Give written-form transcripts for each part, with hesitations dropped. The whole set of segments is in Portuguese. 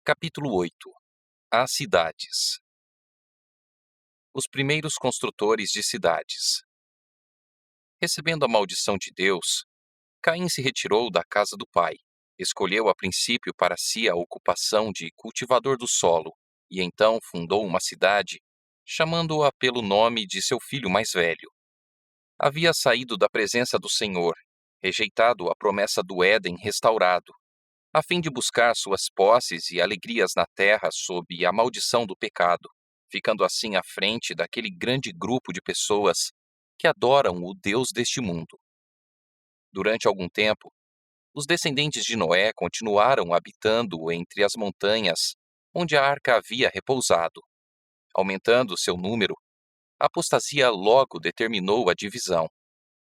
Capítulo 8. As cidades. Os primeiros construtores de cidades. Recebendo a maldição de Deus, Caim se retirou da casa do pai. Escolheu a princípio para si a ocupação de cultivador do solo, e então fundou uma cidade, chamando-a pelo nome de seu filho mais velho. Havia saído da presença do Senhor, rejeitado a promessa do Éden restaurado, a fim de buscar suas posses e alegrias na terra sob a maldição do pecado, ficando assim à frente daquele grande grupo de pessoas que adoram o Deus deste mundo. Durante algum tempo, os descendentes de Noé continuaram habitando entre as montanhas onde a arca havia repousado. Aumentando seu número, a apostasia logo determinou a divisão.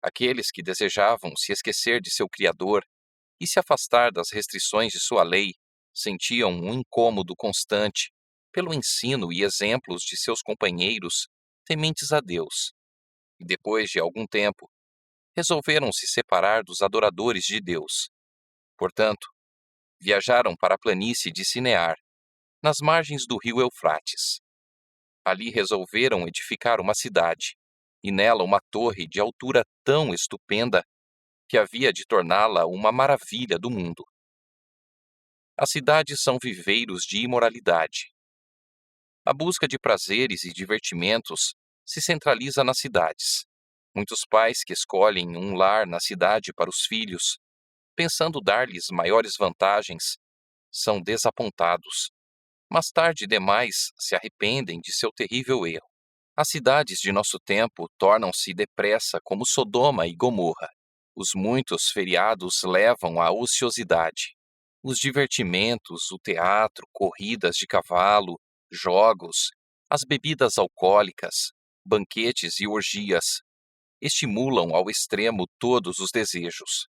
Aqueles que desejavam se esquecer de seu Criador e se afastar das restrições de sua lei sentiam um incômodo constante pelo ensino e exemplos de seus companheiros tementes a Deus. E depois de algum tempo, resolveram se separar dos adoradores de Deus. Portanto, viajaram para a planície de Sinear, nas margens do rio Eufrates. Ali resolveram edificar uma cidade, e nela uma torre de altura tão estupenda que havia de torná-la uma maravilha do mundo. As cidades são viveiros de imoralidade. A busca de prazeres e divertimentos se centraliza nas cidades. Muitos pais que escolhem um lar na cidade para os filhos, pensando dar-lhes maiores vantagens, são desapontados. Mais tarde demais se arrependem de seu terrível erro. As cidades de nosso tempo tornam-se depressa como Sodoma e Gomorra. Os muitos feriados levam à ociosidade. Os divertimentos, o teatro, corridas de cavalo, jogos, as bebidas alcoólicas, banquetes e orgias estimulam ao extremo todos os desejos.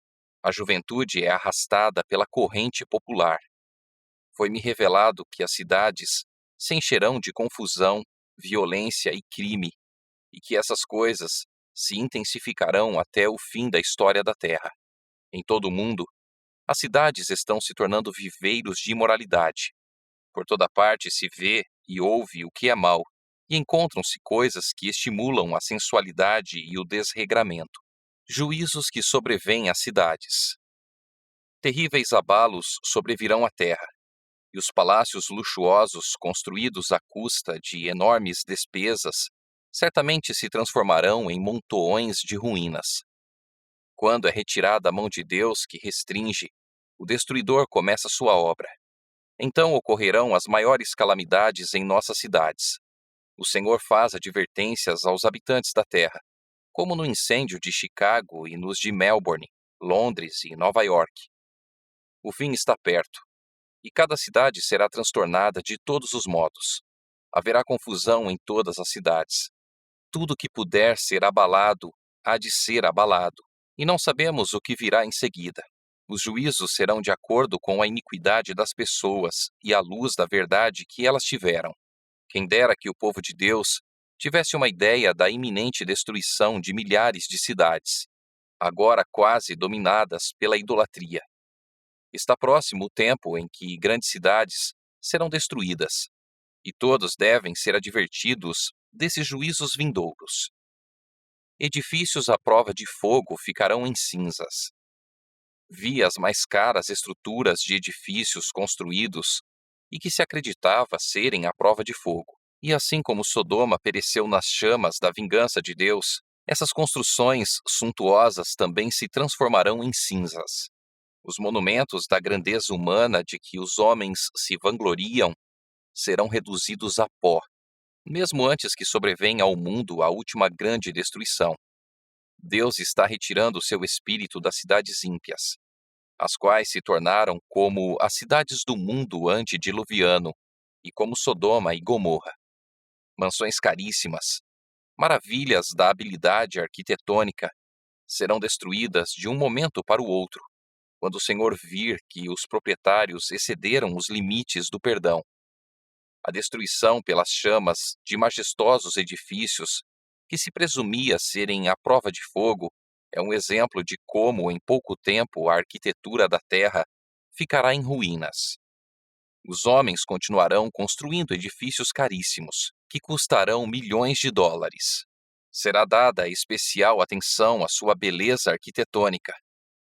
A juventude é arrastada pela corrente popular. Foi-me revelado que as cidades se encherão de confusão, violência e crime, e que essas coisas se intensificarão até o fim da história da Terra. Em todo o mundo, as cidades estão se tornando viveiros de imoralidade. Por toda parte se vê e ouve o que é mal, e encontram-se coisas que estimulam a sensualidade e o desregramento. Juízos que sobrevêm às cidades. Terríveis abalos sobrevirão à terra, e os palácios luxuosos construídos à custa de enormes despesas certamente se transformarão em montoões de ruínas. Quando é retirada a mão de Deus que restringe, o destruidor começa sua obra. Então ocorrerão as maiores calamidades em nossas cidades. O Senhor faz advertências aos habitantes da terra, como no incêndio de Chicago e nos de Melbourne, Londres e Nova York. O fim está perto, e cada cidade será transtornada de todos os modos. Haverá confusão em todas as cidades. Tudo que puder ser abalado há de ser abalado, e não sabemos o que virá em seguida. Os juízos serão de acordo com a iniquidade das pessoas e à luz da verdade que elas tiveram. Quem dera que o povo de Deus tivesse uma ideia da iminente destruição de milhares de cidades, agora quase dominadas pela idolatria. Está próximo o tempo em que grandes cidades serão destruídas, e todos devem ser advertidos desses juízos vindouros. Edifícios à prova de fogo ficarão em cinzas. Vi as mais caras estruturas de edifícios construídos e que se acreditava serem à prova de fogo. E assim como Sodoma pereceu nas chamas da vingança de Deus, essas construções suntuosas também se transformarão em cinzas. Os monumentos da grandeza humana de que os homens se vangloriam serão reduzidos a pó, mesmo antes que sobrevenha ao mundo a última grande destruição. Deus está retirando seu espírito das cidades ímpias, as quais se tornaram como as cidades do mundo antediluviano e como Sodoma e Gomorra. Mansões caríssimas, maravilhas da habilidade arquitetônica, serão destruídas de um momento para o outro, quando o Senhor vir que os proprietários excederam os limites do perdão. A destruição pelas chamas de majestosos edifícios, que se presumia serem à prova de fogo, é um exemplo de como, em pouco tempo, a arquitetura da terra ficará em ruínas. Os homens continuarão construindo edifícios caríssimos, que custarão milhões de dólares. Será dada especial atenção à sua beleza arquitetônica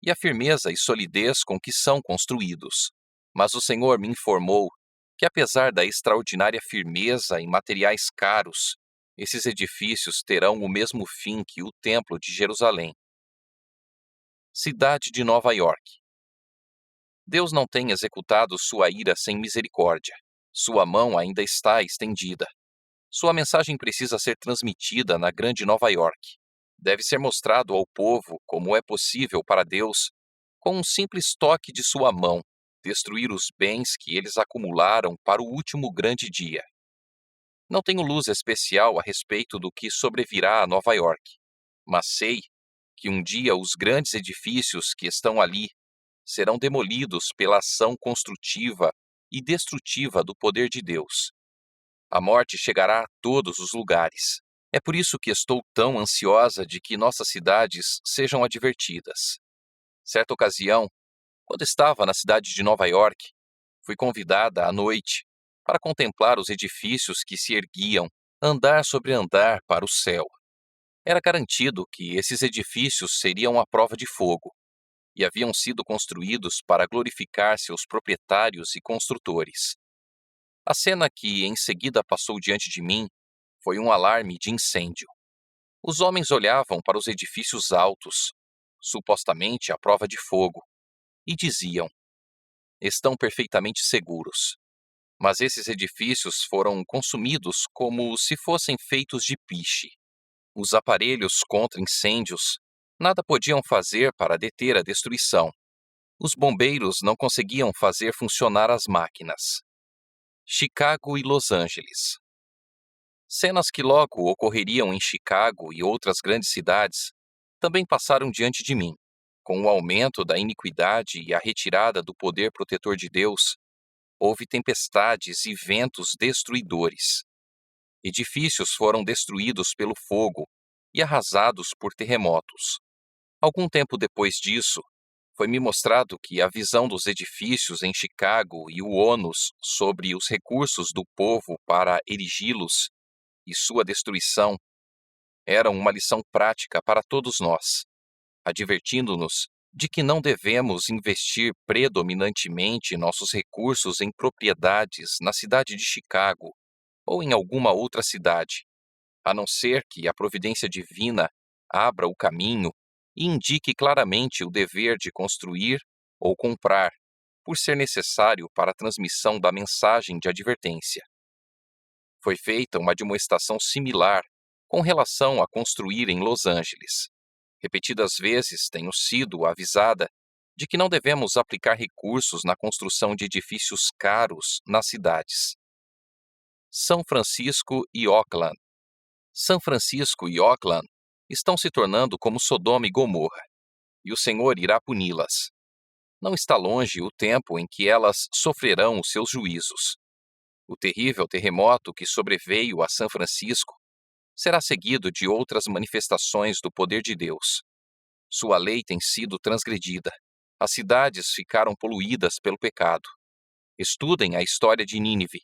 e à firmeza e solidez com que são construídos. Mas o Senhor me informou que, apesar da extraordinária firmeza em materiais caros, esses edifícios terão o mesmo fim que o Templo de Jerusalém. Cidade de Nova York. Deus não tem executado sua ira sem misericórdia. Sua mão ainda está estendida. Sua mensagem precisa ser transmitida na grande Nova York. Deve ser mostrado ao povo como é possível para Deus, com um simples toque de sua mão, destruir os bens que eles acumularam para o último grande dia. Não tenho luz especial a respeito do que sobrevirá a Nova York, mas sei que um dia os grandes edifícios que estão ali serão demolidos pela ação construtiva e destrutiva do poder de Deus. A morte chegará a todos os lugares. É por isso que estou tão ansiosa de que nossas cidades sejam advertidas. Certa ocasião, quando estava na cidade de Nova York, fui convidada à noite para contemplar os edifícios que se erguiam, andar sobre andar para o céu. Era garantido que esses edifícios seriam à prova de fogo e haviam sido construídos para glorificar seus proprietários e construtores. A cena que em seguida passou diante de mim foi um alarme de incêndio. Os homens olhavam para os edifícios altos, supostamente à prova de fogo, e diziam: estão perfeitamente seguros. Mas esses edifícios foram consumidos como se fossem feitos de piche. Os aparelhos contra incêndios nada podiam fazer para deter a destruição. Os bombeiros não conseguiam fazer funcionar as máquinas. Chicago e Los Angeles. Cenas que logo ocorreriam em Chicago e outras grandes cidades também passaram diante de mim. Com o aumento da iniquidade e a retirada do poder protetor de Deus, houve tempestades e ventos destruidores. Edifícios foram destruídos pelo fogo e arrasados por terremotos. Algum tempo depois disso, foi-me mostrado que a visão dos edifícios em Chicago e o ônus sobre os recursos do povo para erigi-los e sua destruição eram uma lição prática para todos nós, advertindo-nos de que não devemos investir predominantemente nossos recursos em propriedades na cidade de Chicago ou em alguma outra cidade, a não ser que a providência divina abra o caminho e indique claramente o dever de construir ou comprar, por ser necessário para a transmissão da mensagem de advertência. Foi feita uma admoestação similar com relação a construir em Los Angeles. Repetidas vezes tenho sido avisada de que não devemos aplicar recursos na construção de edifícios caros nas cidades. São Francisco e Oakland. São Francisco e Oakland estão se tornando como Sodoma e Gomorra, e o Senhor irá puni-las. Não está longe o tempo em que elas sofrerão os seus juízos. O terrível terremoto que sobreveio a São Francisco será seguido de outras manifestações do poder de Deus. Sua lei tem sido transgredida. As cidades ficaram poluídas pelo pecado. Estudem a história de Nínive.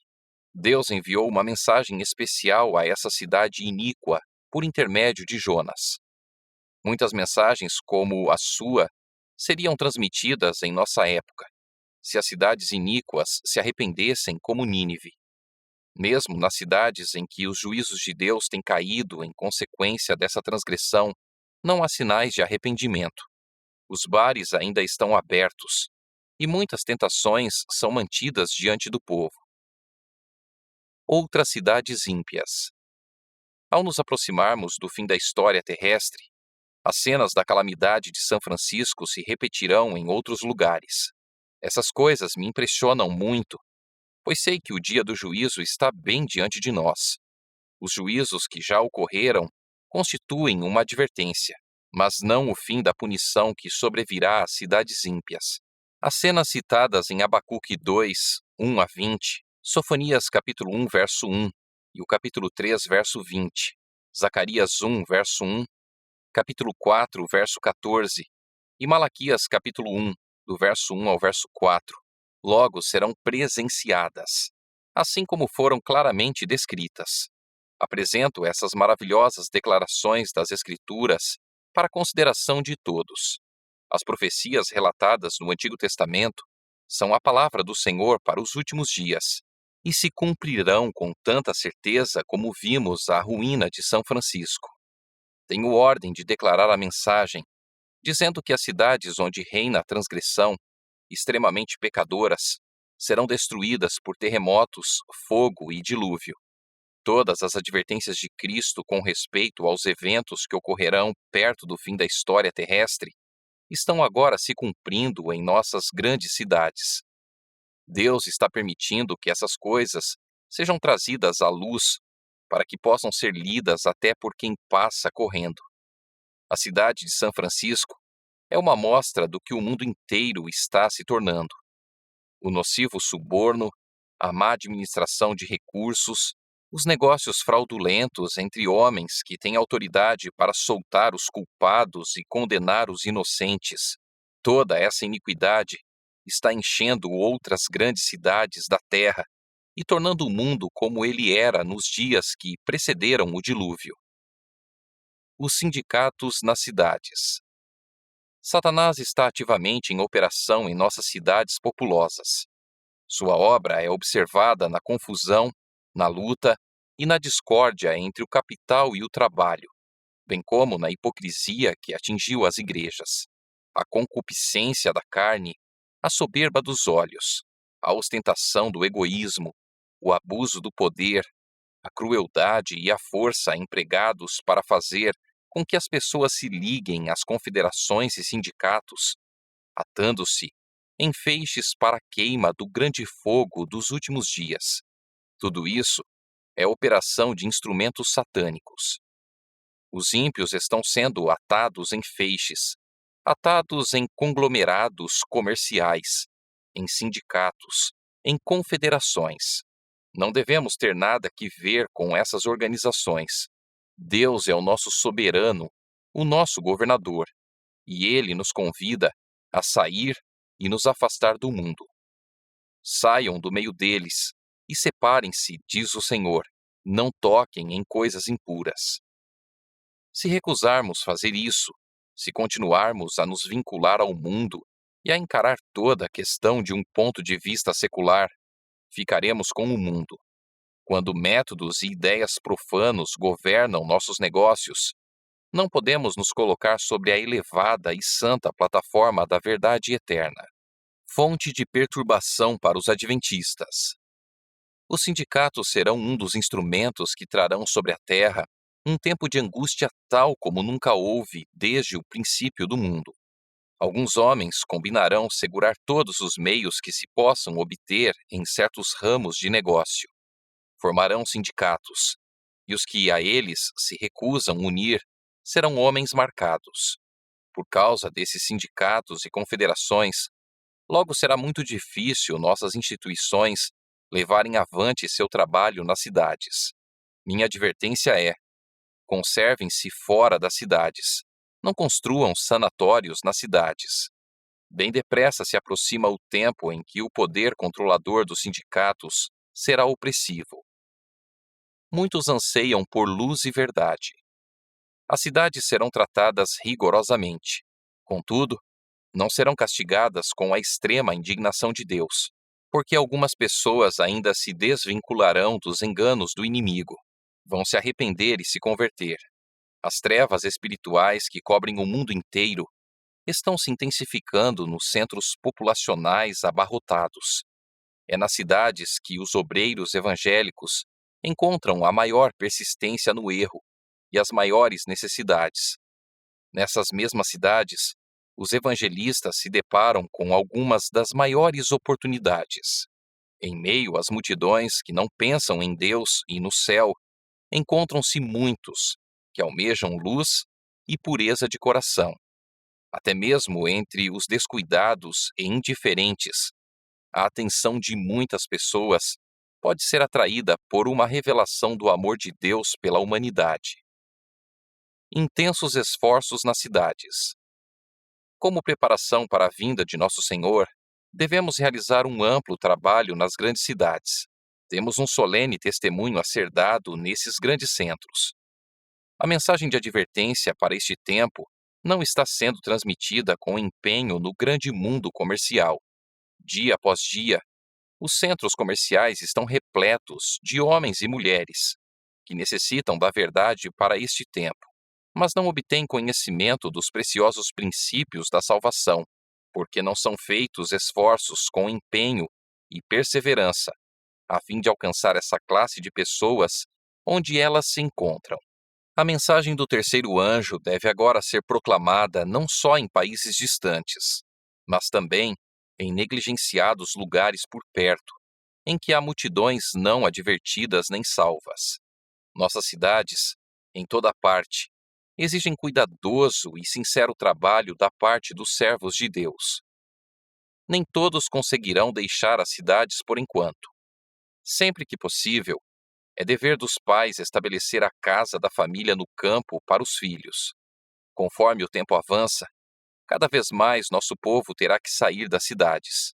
Deus enviou uma mensagem especial a essa cidade iníqua por intermédio de Jonas. Muitas mensagens como a sua seriam transmitidas em nossa época, se as cidades iníquas se arrependessem como Nínive. Mesmo nas cidades em que os juízos de Deus têm caído em consequência dessa transgressão, não há sinais de arrependimento. Os bares ainda estão abertos, e muitas tentações são mantidas diante do povo. Outras cidades ímpias. Ao nos aproximarmos do fim da história terrestre, as cenas da calamidade de São Francisco se repetirão em outros lugares. Essas coisas me impressionam muito, pois sei que o dia do juízo está bem diante de nós. Os juízos que já ocorreram constituem uma advertência, mas não o fim da punição que sobrevirá às cidades ímpias. As cenas citadas em Abacuque 2, 1 a 20, Sofonias capítulo 1, verso 1 e o capítulo 3, verso 20, Zacarias 1, verso 1, capítulo 4, verso 14 e Malaquias capítulo 1, do verso 1 ao verso 4, logo serão presenciadas, assim como foram claramente descritas. Apresento essas maravilhosas declarações das Escrituras para a consideração de todos. As profecias relatadas no Antigo Testamento são a palavra do Senhor para os últimos dias e se cumprirão com tanta certeza como vimos a ruína de São Francisco. Tenho ordem de declarar a mensagem, dizendo que as cidades onde reina a transgressão, extremamente pecadoras, serão destruídas por terremotos, fogo e dilúvio. Todas as advertências de Cristo com respeito aos eventos que ocorrerão perto do fim da história terrestre estão agora se cumprindo em nossas grandes cidades. Deus está permitindo que essas coisas sejam trazidas à luz para que possam ser lidas até por quem passa correndo. A cidade de São Francisco é uma amostra do que o mundo inteiro está se tornando. O nocivo suborno, a má administração de recursos, os negócios fraudulentos entre homens que têm autoridade para soltar os culpados e condenar os inocentes. Toda essa iniquidade está enchendo outras grandes cidades da terra e tornando o mundo como ele era nos dias que precederam o dilúvio. Os sindicatos nas cidades. Satanás está ativamente em operação em nossas cidades populosas. Sua obra é observada na confusão, na luta e na discórdia entre o capital e o trabalho, bem como na hipocrisia que atingiu as igrejas, a concupiscência da carne, a soberba dos olhos, a ostentação do egoísmo, o abuso do poder, a crueldade e a força empregados para fazer com que as pessoas se liguem às confederações e sindicatos, atando-se em feixes para a queima do grande fogo dos últimos dias. Tudo isso é operação de instrumentos satânicos. Os ímpios estão sendo atados em feixes, atados em conglomerados comerciais, em sindicatos, em confederações. Não devemos ter nada que ver com essas organizações. Deus é o nosso soberano, o nosso governador, e Ele nos convida a sair e nos afastar do mundo. Saiam do meio deles e separem-se, diz o Senhor, não toquem em coisas impuras. Se recusarmos fazer isso, se continuarmos a nos vincular ao mundo e a encarar toda a questão de um ponto de vista secular, ficaremos com o mundo. Quando métodos e ideias profanos governam nossos negócios, não podemos nos colocar sobre a elevada e santa plataforma da verdade eterna. Fonte de perturbação para os adventistas. Os sindicatos serão um dos instrumentos que trarão sobre a terra um tempo de angústia tal como nunca houve desde o princípio do mundo. Alguns homens combinarão segurar todos os meios que se possam obter em certos ramos de negócio. Formarão sindicatos, e os que a eles se recusam unir serão homens marcados. Por causa desses sindicatos e confederações, logo será muito difícil nossas instituições levarem avante seu trabalho nas cidades. Minha advertência é: conservem-se fora das cidades. Não construam sanatórios nas cidades. Bem depressa se aproxima o tempo em que o poder controlador dos sindicatos será opressivo. Muitos anseiam por luz e verdade. As cidades serão tratadas rigorosamente. Contudo, não serão castigadas com a extrema indignação de Deus, porque algumas pessoas ainda se desvincularão dos enganos do inimigo. Vão se arrepender e se converter. As trevas espirituais que cobrem o mundo inteiro estão se intensificando nos centros populacionais abarrotados. É nas cidades que os obreiros evangélicos encontram a maior persistência no erro e as maiores necessidades. Nessas mesmas cidades, os evangelistas se deparam com algumas das maiores oportunidades. Em meio às multidões que não pensam em Deus e no céu, encontram-se muitos que almejam luz e pureza de coração. Até mesmo entre os descuidados e indiferentes, a atenção de muitas pessoas pode ser atraída por uma revelação do amor de Deus pela humanidade. Intensos esforços nas cidades. Como preparação para a vinda de Nosso Senhor, Devemos realizar um amplo trabalho nas grandes cidades. Temos um solene testemunho a ser dado nesses grandes centros. A mensagem de advertência para este tempo não está sendo transmitida com empenho no grande mundo comercial. Dia após dia, os centros comerciais estão repletos de homens e mulheres que necessitam da verdade para este tempo, mas não obtêm conhecimento dos preciosos princípios da salvação, porque não são feitos esforços com empenho e perseverança, a fim de alcançar essa classe de pessoas onde elas se encontram. A mensagem do terceiro anjo deve agora ser proclamada não só em países distantes, mas também em negligenciados lugares por perto, em que há multidões não advertidas nem salvas. Nossas cidades, em toda parte, exigem cuidadoso e sincero trabalho da parte dos servos de Deus. Nem todos conseguirão deixar as cidades por enquanto. Sempre que possível, é dever dos pais estabelecer a casa da família no campo para os filhos. Conforme o tempo avança, cada vez mais nosso povo terá que sair das cidades.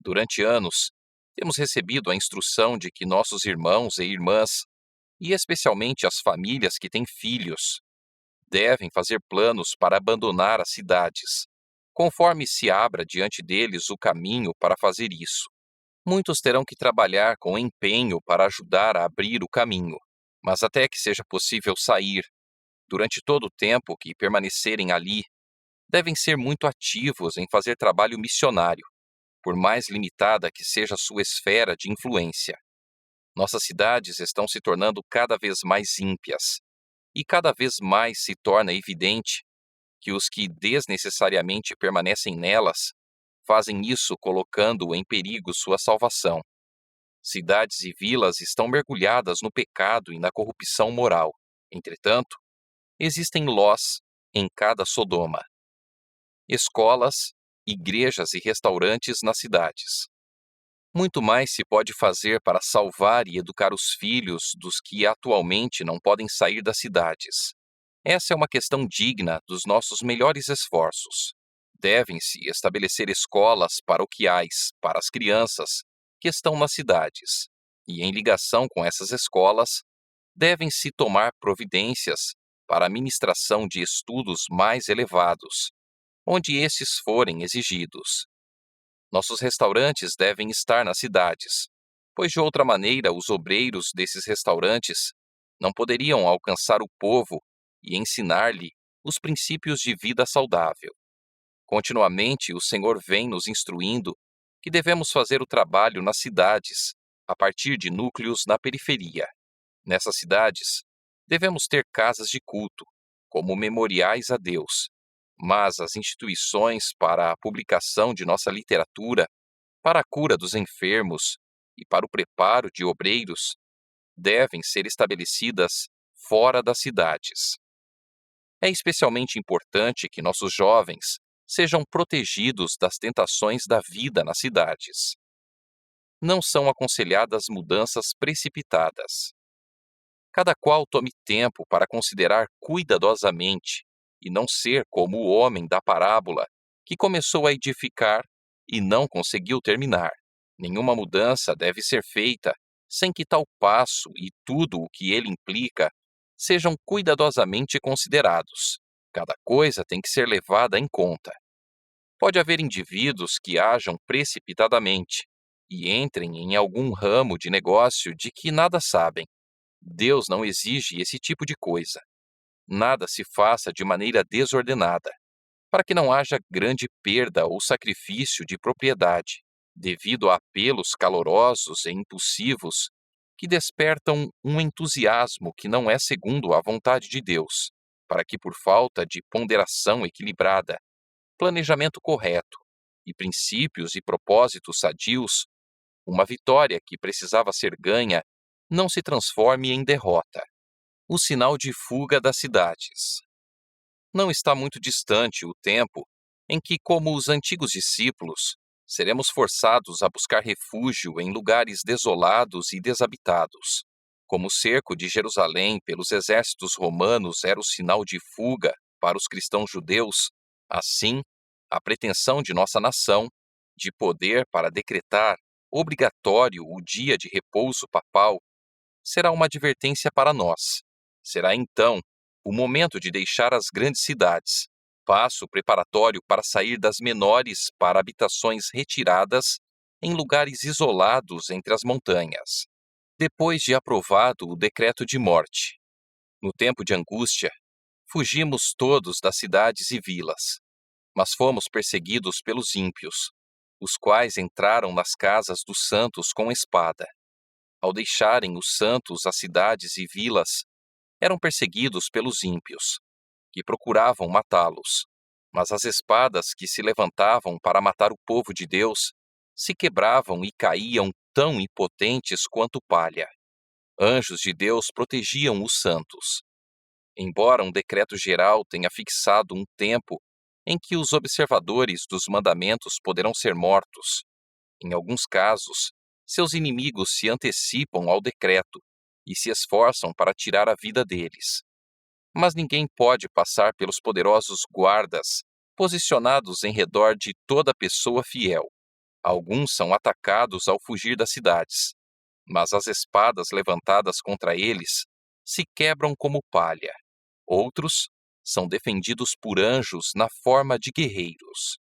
Durante anos, temos recebido a instrução de que nossos irmãos e irmãs, e especialmente as famílias que têm filhos, devem fazer planos para abandonar as cidades, conforme se abra diante deles o caminho para fazer isso. Muitos terão que trabalhar com empenho para ajudar a abrir o caminho, mas até que seja possível sair, durante todo o tempo que permanecerem ali, devem ser muito ativos em fazer trabalho missionário, por mais limitada que seja sua esfera de influência. Nossas cidades estão se tornando cada vez mais ímpias, e cada vez mais se torna evidente que os que desnecessariamente permanecem nelas fazem isso colocando em perigo sua salvação. Cidades e vilas estão mergulhadas no pecado e na corrupção moral. Entretanto, existem Lós em cada Sodoma. Escolas, igrejas e restaurantes nas cidades. Muito mais se pode fazer para salvar e educar os filhos dos que atualmente não podem sair das cidades. Essa é uma questão digna dos nossos melhores esforços. Devem-se estabelecer escolas paroquiais para as crianças que estão nas cidades, e em ligação com essas escolas, devem-se tomar providências para a ministração de estudos mais elevados, onde esses forem exigidos. Nossos restaurantes devem estar nas cidades, pois de outra maneira os obreiros desses restaurantes não poderiam alcançar o povo e ensinar-lhe os princípios de vida saudável. Continuamente o Senhor vem nos instruindo que devemos fazer o trabalho nas cidades, a partir de núcleos na periferia. Nessas cidades, devemos ter casas de culto, como memoriais a Deus, mas as instituições para a publicação de nossa literatura, para a cura dos enfermos e para o preparo de obreiros, devem ser estabelecidas fora das cidades. É especialmente importante que nossos jovens sejam protegidos das tentações da vida nas cidades. Não são aconselhadas mudanças precipitadas. Cada qual tome tempo para considerar cuidadosamente e não ser como o homem da parábola que começou a edificar e não conseguiu terminar. Nenhuma mudança deve ser feita sem que tal passo e tudo o que ele implica sejam cuidadosamente considerados. Cada coisa tem que ser levada em conta. Pode haver indivíduos que ajam precipitadamente e entrem em algum ramo de negócio de que nada sabem. Deus não exige esse tipo de coisa. Nada se faça de maneira desordenada, para que não haja grande perda ou sacrifício de propriedade, devido a apelos calorosos e impulsivos que despertam um entusiasmo que não é segundo a vontade de Deus, para que por falta de ponderação equilibrada, planejamento correto e princípios e propósitos sadios, uma vitória que precisava ser ganha não se transforme em derrota. O sinal de fuga das cidades. Não está muito distante o tempo em que, como os antigos discípulos, seremos forçados a buscar refúgio em lugares desolados e desabitados. Como o cerco de Jerusalém pelos exércitos romanos era o sinal de fuga para os cristãos judeus, assim, a pretensão de nossa nação de poder para decretar obrigatório o dia de repouso papal, será uma advertência para nós. Será então o momento de deixar as grandes cidades, passo preparatório para sair das menores para habitações retiradas em lugares isolados entre as montanhas. Depois de aprovado o decreto de morte, no tempo de angústia, fugimos todos das cidades e vilas, mas fomos perseguidos pelos ímpios, os quais entraram nas casas dos santos com espada. Ao deixarem os santos as cidades e vilas, eram perseguidos pelos ímpios, que procuravam matá-los. Mas as espadas que se levantavam para matar o povo de Deus se quebravam e caíam tão impotentes quanto palha. Anjos de Deus protegiam os santos. Embora um decreto geral tenha fixado um tempo em que os observadores dos mandamentos poderão ser mortos, em alguns casos, seus inimigos se antecipam ao decreto e se esforçam para tirar a vida deles. Mas ninguém pode passar pelos poderosos guardas posicionados em redor de toda pessoa fiel. Alguns são atacados ao fugir das cidades, mas as espadas levantadas contra eles se quebram como palha. Outros são defendidos por anjos na forma de guerreiros.